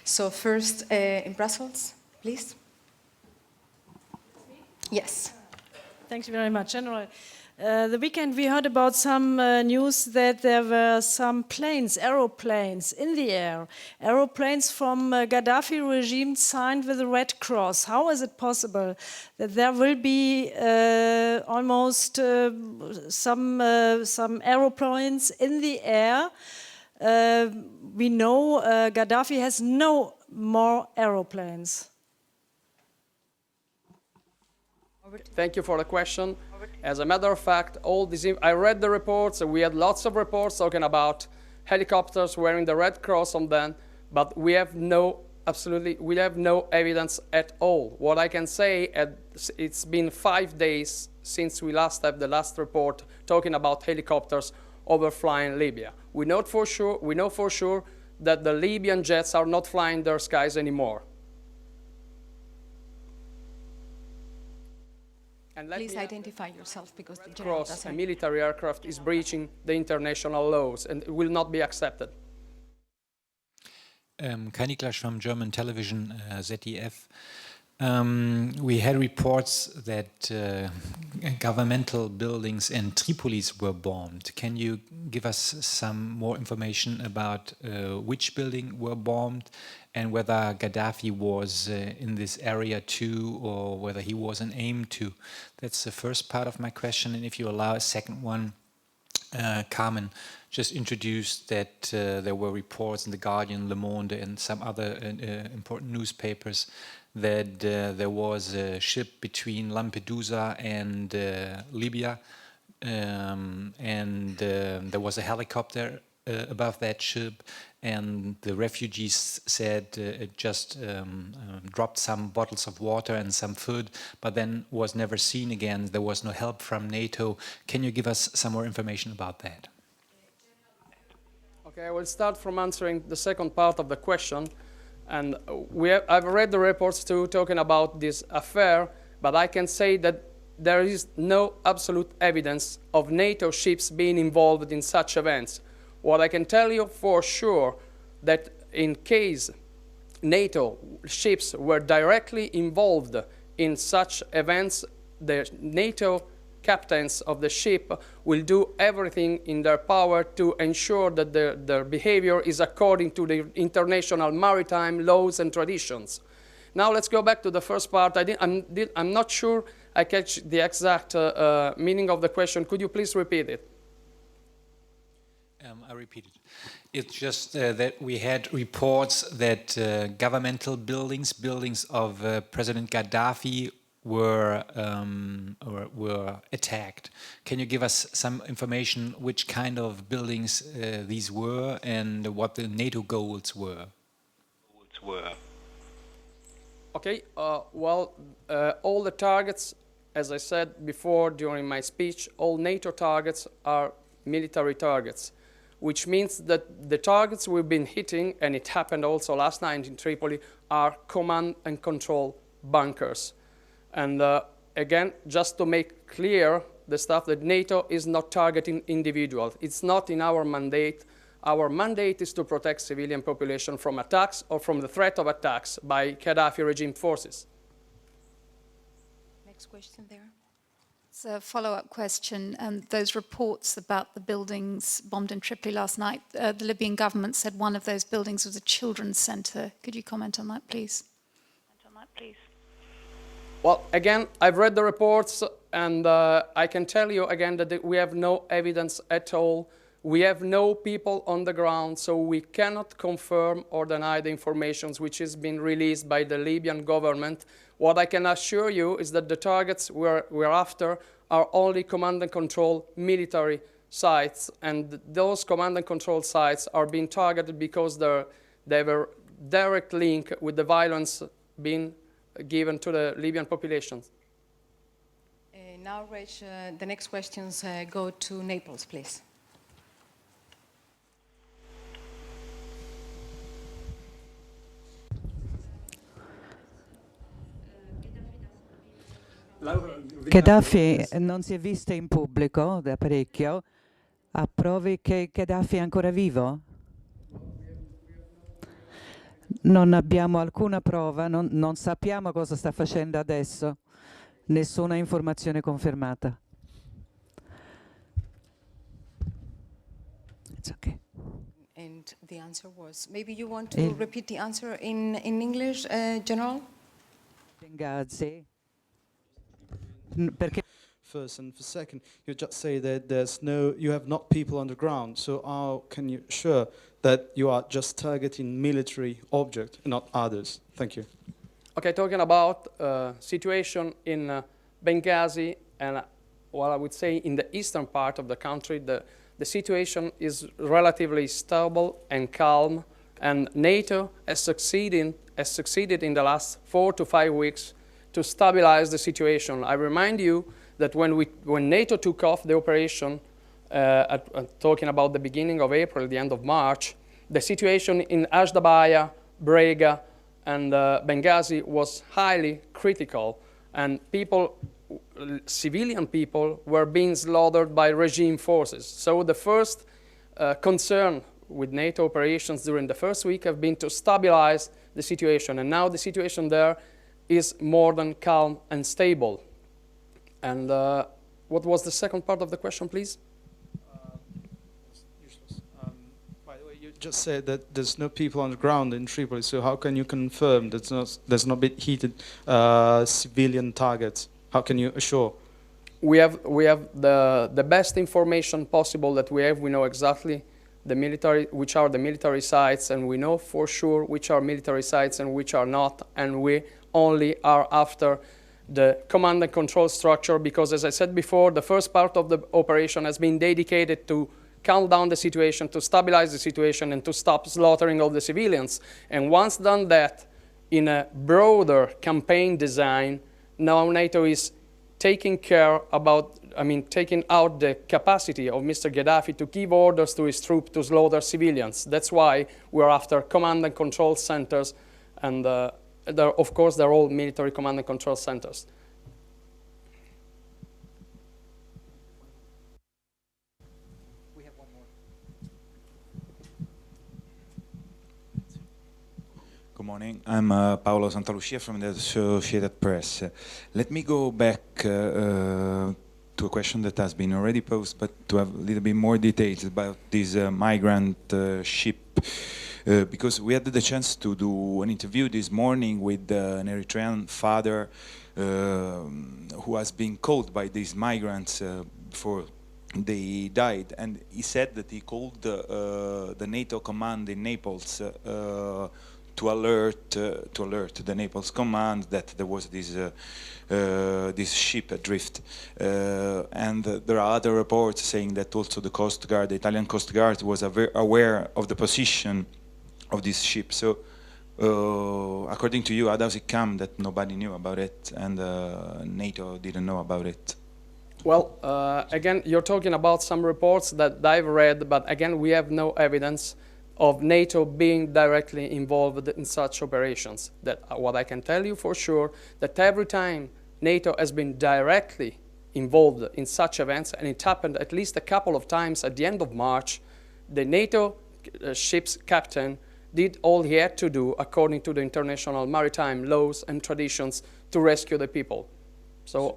So first in Brussels, please. Yes. Thank you very much, General. The weekend we heard about some news that there were some planes, aeroplanes in the air, aeroplanes from Gaddafi regime signed with the Red Cross. How is it possible that there will be almost some aeroplanes in the air? We know Gaddafi has no more aeroplanes. Thank you for the question. As a matter of fact, I read the reports. We had lots of reports talking about helicopters wearing the Red Cross on them, but we have no evidence at all. What I can say, it's been 5 days since we last had the last report talking about helicopters overflying Libya. We know for sure that the Libyan jets are not flying their skies anymore. And please identify yourself, because the general doesn't. A military aircraft is breaching the international laws and it will not be accepted. Kai Niklasch from German television, ZDF. We had reports that governmental buildings in Tripolis were bombed. Can you give us some more information about which building were bombed and whether Gaddafi was in this area too, or whether he was an aim to? That's the first part of my question. And if you allow a second one, Carmen just introduced that there were reports in The Guardian, Le Monde, and some other important newspapers that there was a ship between Lampedusa and Libya, and there was a helicopter above that ship, and the refugees said it just dropped some bottles of water and some food, but then was never seen again. There was no help from NATO. Can you give us some more information about that? Okay, I will start from answering the second part of the question. And I've read the reports too talking about this affair, but I can say that there is no absolute evidence of NATO ships being involved in such events. What I can tell you for sure, that in case NATO ships were directly involved in such events, the NATO captains of the ship will do everything in their power to ensure that their behavior is according to the international maritime laws and traditions. Now let's go back to the first part. I'm not sure I catch the exact meaning of the question. Could you please repeat it? I repeat it. It's just that we had reports that governmental buildings of President Gaddafi were attacked. Can you give us some information which kind of buildings these were and what the NATO goals were? Okay, all the targets, as I said before during my speech, all NATO targets are military targets, which means that the targets we've been hitting, and it happened also last night in Tripoli, are command and control bunkers. And again, just to make clear the stuff, that NATO is not targeting individuals. It's not in our mandate. Our mandate is to protect civilian population from attacks or from the threat of attacks by Gaddafi regime forces. Next question there. It's a follow-up question. Those reports about the buildings bombed in Tripoli last night, the Libyan government said one of those buildings was a children's center. Could you comment on that, please? Well, again, I've read the reports, and I can tell you again that we have no evidence at all. We have no people on the ground, so we cannot confirm or deny the information which has been released by the Libyan government. What I can assure you is that the targets we're after are only command and control military sites, and those command and control sites are being targeted because they were direct link with the violence being given to the Libyan populations. Now, Rach, the next questions go to Naples, please. Gheddafi non si è vista in pubblico da parecchio. Ha prove che Gheddafi è ancora vivo? Non abbiamo alcuna prova, non sappiamo cosa sta facendo adesso, nessuna informazione confermata. It's okay. And the answer was, maybe you want to repeat the answer in English, General? Benghazi. Perché First, and for second, you just say that you have not people on the ground. So how can you assure that you are just targeting military objects and not others? Thank you. Okay, talking about situation in Benghazi and what I would say in the eastern part of the country, the situation is relatively stable and calm, and NATO has succeeded in the last 4 to 5 weeks to stabilize the situation. I remind you that when NATO took off the operation, talking about the beginning of April, the end of March, the situation in Ashdabaya, Brega, and Benghazi was highly critical, and civilian people were being slaughtered by regime forces. So the first concern with NATO operations during the first week have been to stabilize the situation, and now the situation there is more than calm and stable. And what was the second part of the question, please? By the way, you just said that there's no people on the ground in Tripoli, so how can you confirm that there's not been heated civilian targets? How can you assure? We have the best information possible that we have. We know exactly which are the military sites, and we know for sure which are military sites and which are not, and we only are after the command and control structure, because as I said before, the first part of the operation has been dedicated to calm down the situation, to stabilize the situation, and to stop slaughtering of the civilians. And once done that, in a broader campaign design, now NATO is taking out the capacity of Mr. Gaddafi to give orders to his troops to slaughter civilians. That's why we're after command and control centers, and of course, they're all military command and control centers. We have one more. Good morning. I'm Paolo Santalucia from the Associated Press. Let me go back to a question that has been already posed, but to have a little bit more details about this migrant ship. Because we had the chance to do an interview this morning with an Eritrean father who has been called by these migrants before they died, and he said that he called the NATO command in Naples to alert the Naples command that there was this ship adrift, and there are other reports saying that also the Coast Guard, the Italian Coast Guard, was aware of the position of this ship. So according to you, how does it come that nobody knew about it and NATO didn't know about it? Well, again, you're talking about some reports that I've read, but again, we have no evidence of NATO being directly involved in such operations. That what I can tell you for sure, that every time NATO has been directly involved in such events, and it happened at least a couple of times at the end of March, the NATO ship's captain did all he had to do according to the international maritime laws and traditions to rescue the people. So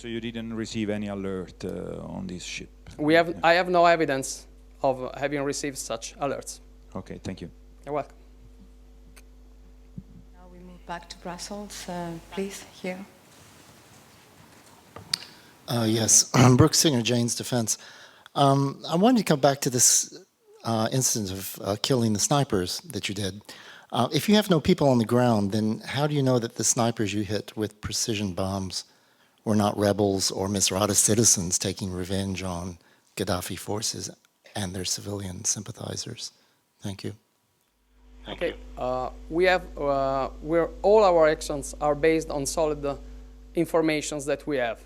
you didn't receive any alert on this ship? I have no evidence of having received such alerts. Okay, thank you. You're welcome. Now we move back to Brussels, please, here. Yes, Brooke Singer, Jane's Defense. I wanted to come back to this incident of killing the snipers that you did. If you have no people on the ground, then how do you know that the snipers you hit with precision bombs were not rebels or Misrata citizens taking revenge on Gaddafi forces and their civilian sympathizers? Thank you. Okay, all our actions are based on solid informations that we have.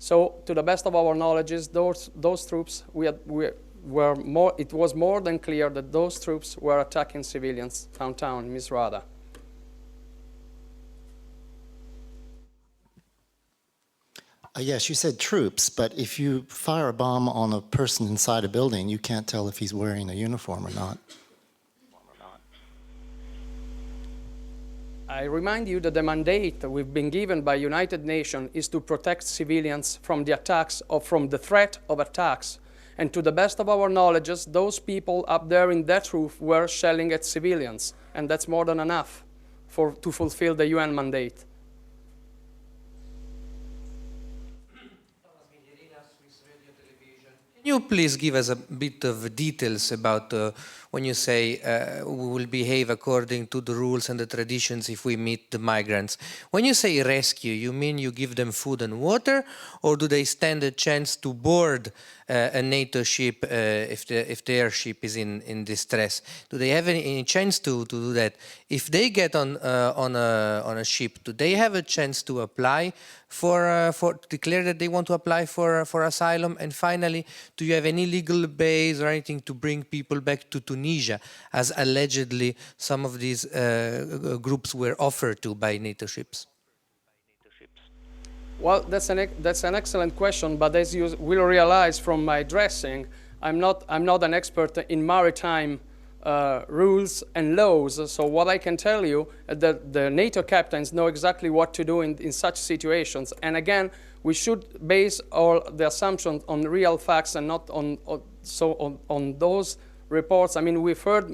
So, to the best of our knowledge, those troops, it was more than clear that those troops were attacking civilians downtown Misrata. Yes, you said troops, but if you fire a bomb on a person inside a building, you can't tell if he's wearing a uniform or not. I remind you that the mandate that we've been given by United Nations is to protect civilians from the attacks or from the threat of attacks. And to the best of our knowledge, those people up there in that roof were shelling at civilians. And that's more than enough to fulfill the UN mandate. Can you please give us a bit of details about when you say we will behave according to the rules and the traditions if we meet the migrants? When you say rescue, you mean you give them food and water, or do they stand a chance to board a NATO ship if their ship is in distress? Do they have any chance to do that? If they get on a ship, do they have a chance to apply for declare that they want to apply for asylum? And finally, do you have any legal base or anything to bring people back to Tunisia, as allegedly some of these groups were offered to by NATO ships? Well, that's an excellent question, but as you will realize from my addressing, I'm not an expert in maritime rules and laws. So what I can tell you is that the NATO captains know exactly what to do in such situations. And again, we should base all the assumptions on real facts and not on those reports. I mean, we've heard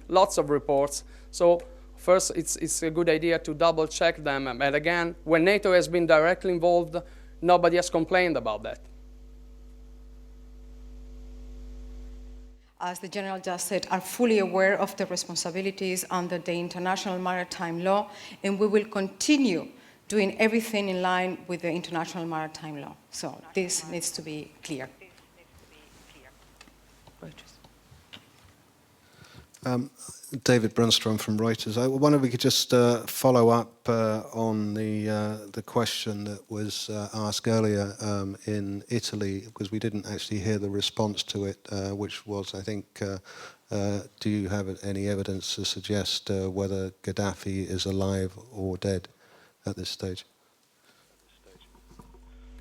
lots of reports. So first, it's a good idea to double check them. And again, when NATO has been directly involved, nobody has complained about that. As the General just said, are fully aware of the responsibilities under the international maritime law, and we will continue doing everything in line with the international maritime law. So this needs to be clear. David Brunstrom from Reuters. I wonder if we could just follow up on the question that was asked earlier in Italy, because we didn't actually hear the response to it, which was, I think, do you have any evidence to suggest whether Gaddafi is alive or dead at this stage?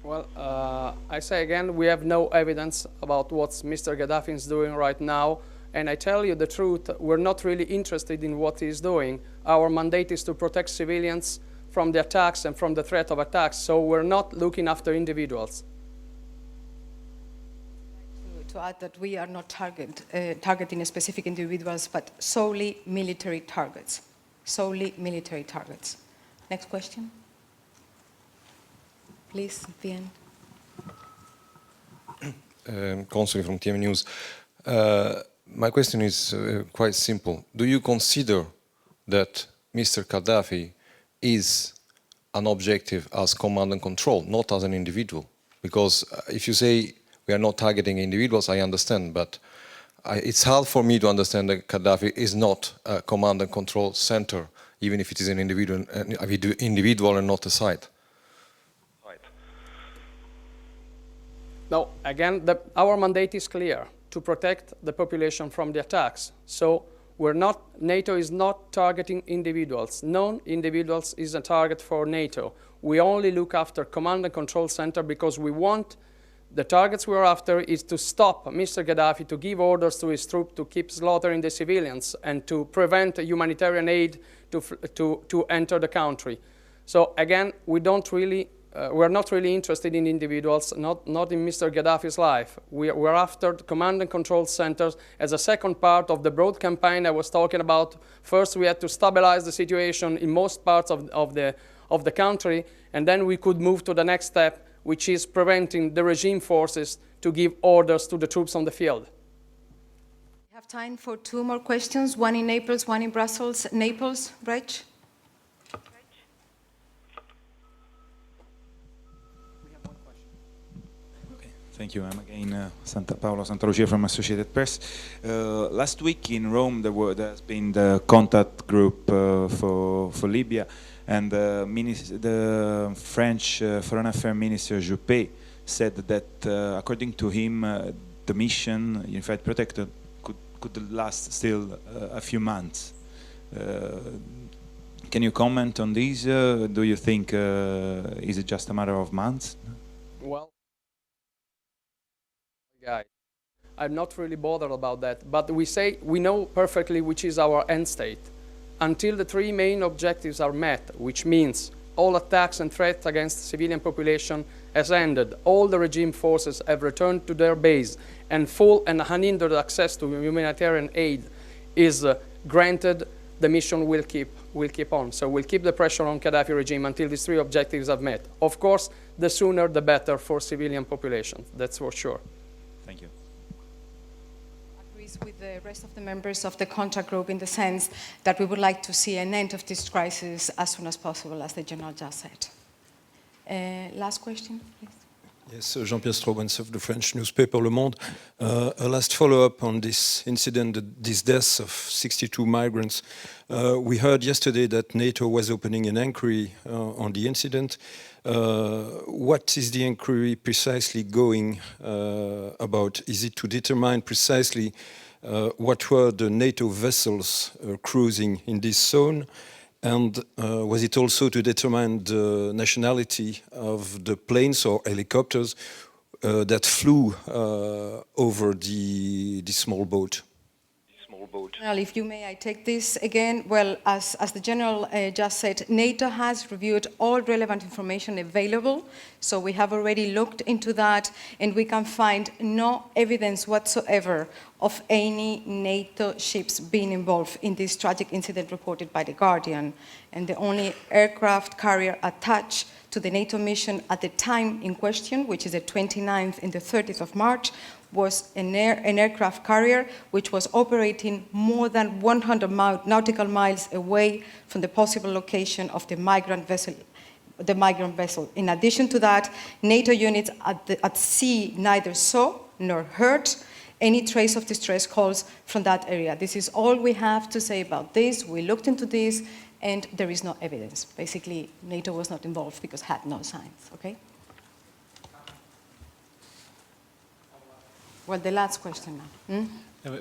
Well, I say again, we have no evidence about what Mr. Gaddafi is doing right now. And I tell you the truth, we're not really interested in what he's doing. Our mandate is to protect civilians from the attacks and from the threat of attacks. So we're not looking after individuals. To add that we are not targeting specific individuals, but solely military targets. Solely military targets. Next question. Please, at the end. Consul from TM News. My question is quite simple. Do you consider that Mr. Gaddafi is an objective as command and control, not as an individual? Because if you say we are not targeting individuals, I understand, but it's hard for me to understand that Gaddafi is not a command and control center, even if it is an individual and not a site. No, again, our mandate is clear, to protect the population from the attacks. So NATO is not targeting individuals. No individuals is a target for NATO. We only look after command and control center because we want, the targets we're after is to stop Mr. Gaddafi, to give orders to his troops to keep slaughtering the civilians and to prevent humanitarian aid to enter the country. So again, we're not really interested in individuals, not in Mr. Gaddafi's life. We're after command and control centers as a second part of the broad campaign I was talking about. First, we had to stabilize the situation in most parts of the country, and then we could move to the next step, which is preventing the regime forces to give orders to the troops on the field. We have time for two more questions, one in Naples, one in Brussels. Naples, Reg? Thank you. I'm again Paolo Santalucia from Associated Press. Last week in Rome, there's been the contact group for Libya, and the French Foreign Affairs Minister Juppé said that, according to him, the mission, Unified Protector, could last still a few months. Can you comment on this? Do you think is it just a matter of months? Well, I'm not really bothered about that, but we know perfectly which is our end state. until the three main objectives are met, which means all attacks and threats against the civilian population has ended, all the regime forces have returned to their base, and full and unhindered access to humanitarian aid is granted, the mission will keep on. So we'll keep the pressure on Gaddafi regime until these three objectives are met. Of course, the sooner the better for civilian population, that's for sure. Thank you. Agrees with the rest of the members of the contact group in the sense that we would like to see an end of this crisis as soon as possible, as the General just said. Last question, please. Yes, Jean-Pierre Strobens of the French newspaper Le Monde. A last follow-up on this incident, these deaths of 62 migrants. We heard yesterday that NATO was opening an inquiry on the incident. What is the inquiry precisely going about? Is it to determine precisely what were the NATO vessels cruising in this zone? And was it also to determine the nationality of the planes or helicopters that flew over the small boat? Well, if you may, I take this again. Well, as the General just said, NATO has reviewed all relevant information available. So we have already looked into that, and we can find no evidence whatsoever of any NATO ships being involved in this tragic incident reported by The Guardian. And the only aircraft carrier attached to the NATO mission at the time in question, which is the 29th and the 30th of March, was an aircraft carrier which was operating more than 100 nautical miles away from the possible location of the migrant vessel. In addition to that, NATO units at sea neither saw nor heard any trace of distress calls from that area. This is all we have to say about this. We looked into this, and there is no evidence. Basically, NATO was not involved because it had no signs, okay? Well, the last question now.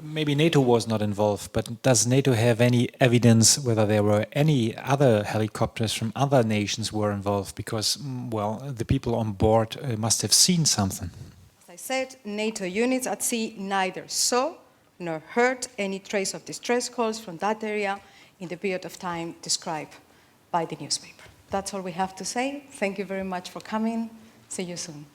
Maybe NATO was not involved, but does NATO have any evidence whether there were any other helicopters from other nations were involved? Because, well, the people on board must have seen something. As I said, NATO units at sea neither saw nor heard any trace of distress calls from that area in the period of time described by the newspaper. That's all we have to say. Thank you very much for coming. See you soon.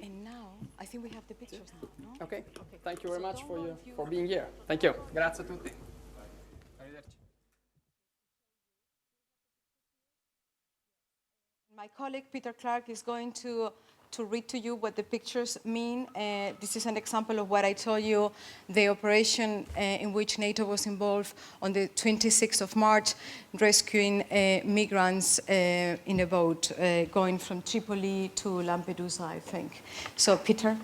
And now, I think we have the pictures now, no? Okay. Thank you very much for being here. Thank you. Grazie a tutti. Arrivederci. My colleague Peter Clark is going to read to you what the pictures mean. This is an example of what I told you, the operation in which NATO was involved on the 26th of March, rescuing migrants in a boat going from Tripoli to Lampedusa, I think. So, Peter.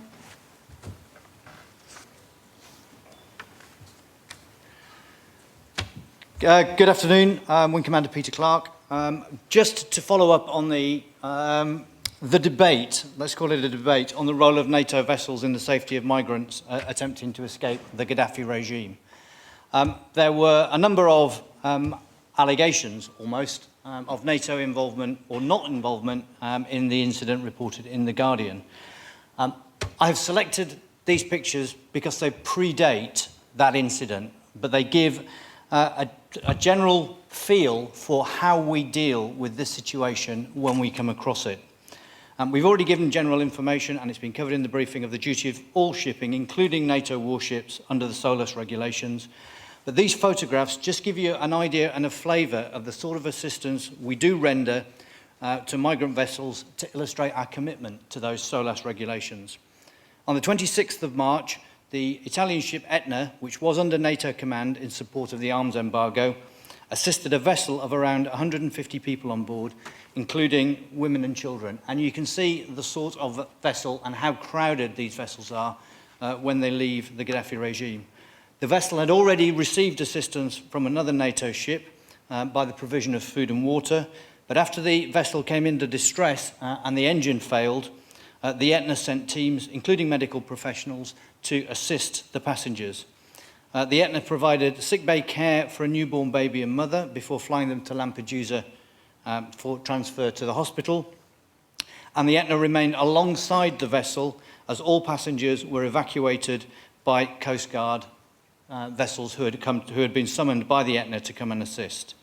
Good afternoon, Wing Commander Peter Clark. Just to follow up on the debate, let's call it a debate, on the role of NATO vessels in the safety of migrants attempting to escape the Gaddafi regime. There were a number of allegations, almost, of NATO involvement or not involvement in the incident reported in The Guardian. I have selected these pictures because they predate that incident, but they give a general feel for how we deal with this situation when we come across it. We've already given general information, and it's been covered in the briefing, of the duty of all shipping, including NATO warships, under the SOLAS regulations. But these photographs just give you an idea and a flavour of the sort of assistance we do render to migrant vessels to illustrate our commitment to those SOLAS regulations. On the 26th of March, the Italian ship Etna, which was under NATO command in support of the arms embargo, assisted a vessel of around 150 people on board, including women and children. And you can see the sort of vessel and how crowded these vessels are when they leave the Gaddafi regime. The vessel had already received assistance from another NATO ship by the provision of food and water, but after the vessel came into distress and the engine failed, the Etna sent teams, including medical professionals, to assist the passengers. The Etna provided sickbay care for a newborn baby and mother before flying them to Lampedusa for transfer to the hospital. And the Etna remained alongside the vessel as all passengers were evacuated by Coast Guard vessels who had been summoned by the Etna to come and assist.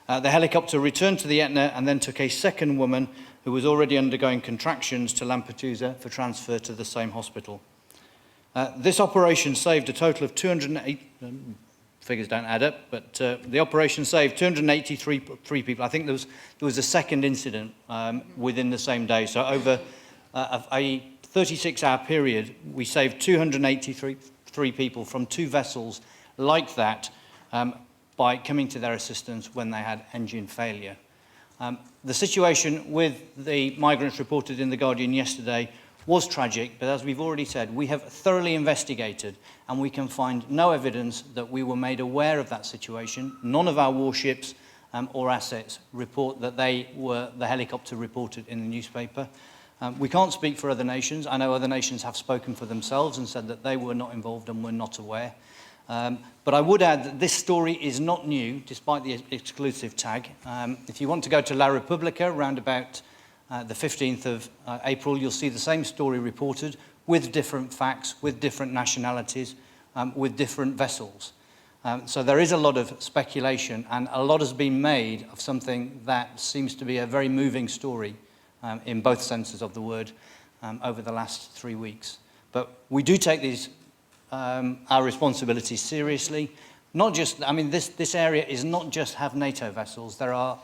The helicopter returned to the Etna and then took a second woman who was already undergoing contractions to Lampedusa for transfer to the same hospital. This operation saved a total of 208, figures don't add up, but the operation saved 283 people. I think there was a second incident within the same day. So over a 36-hour period, we saved 283 people from two vessels like that by coming to their assistance when they had engine failure. The situation with the migrants reported in The Guardian yesterday was tragic, but as we've already said, we have thoroughly investigated and we can find no evidence that we were made aware of that situation. None of our warships or assets report that the helicopter reported in the newspaper. We can't speak for other nations. I know other nations have spoken for themselves and said that they were not involved and were not aware. But I would add that this story is not new, despite the exclusive tag. If you want to go to La Repubblica around about the 15th of April, you'll see the same story reported with different facts, with different nationalities, with different vessels. So there is a lot of speculation and a lot has been made of something that seems to be a very moving story in both senses of the word over the last 3 weeks. But we do take these our responsibilities seriously. Not just, I mean, this area is not just have NATO vessels. There are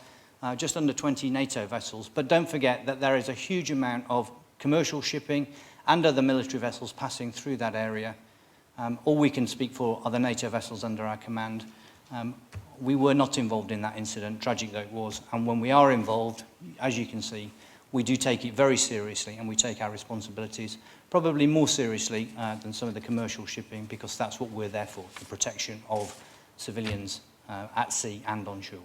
just under 20 NATO vessels. But don't forget that there is a huge amount of commercial shipping and other military vessels passing through that area. All we can speak for are the NATO vessels under our command. We were not involved in that incident, tragic though it was. And when we are involved, as you can see, we do take it very seriously and we take our responsibilities probably more seriously than some of the commercial shipping, because that's what we're there for, the protection of civilians at sea and on shore.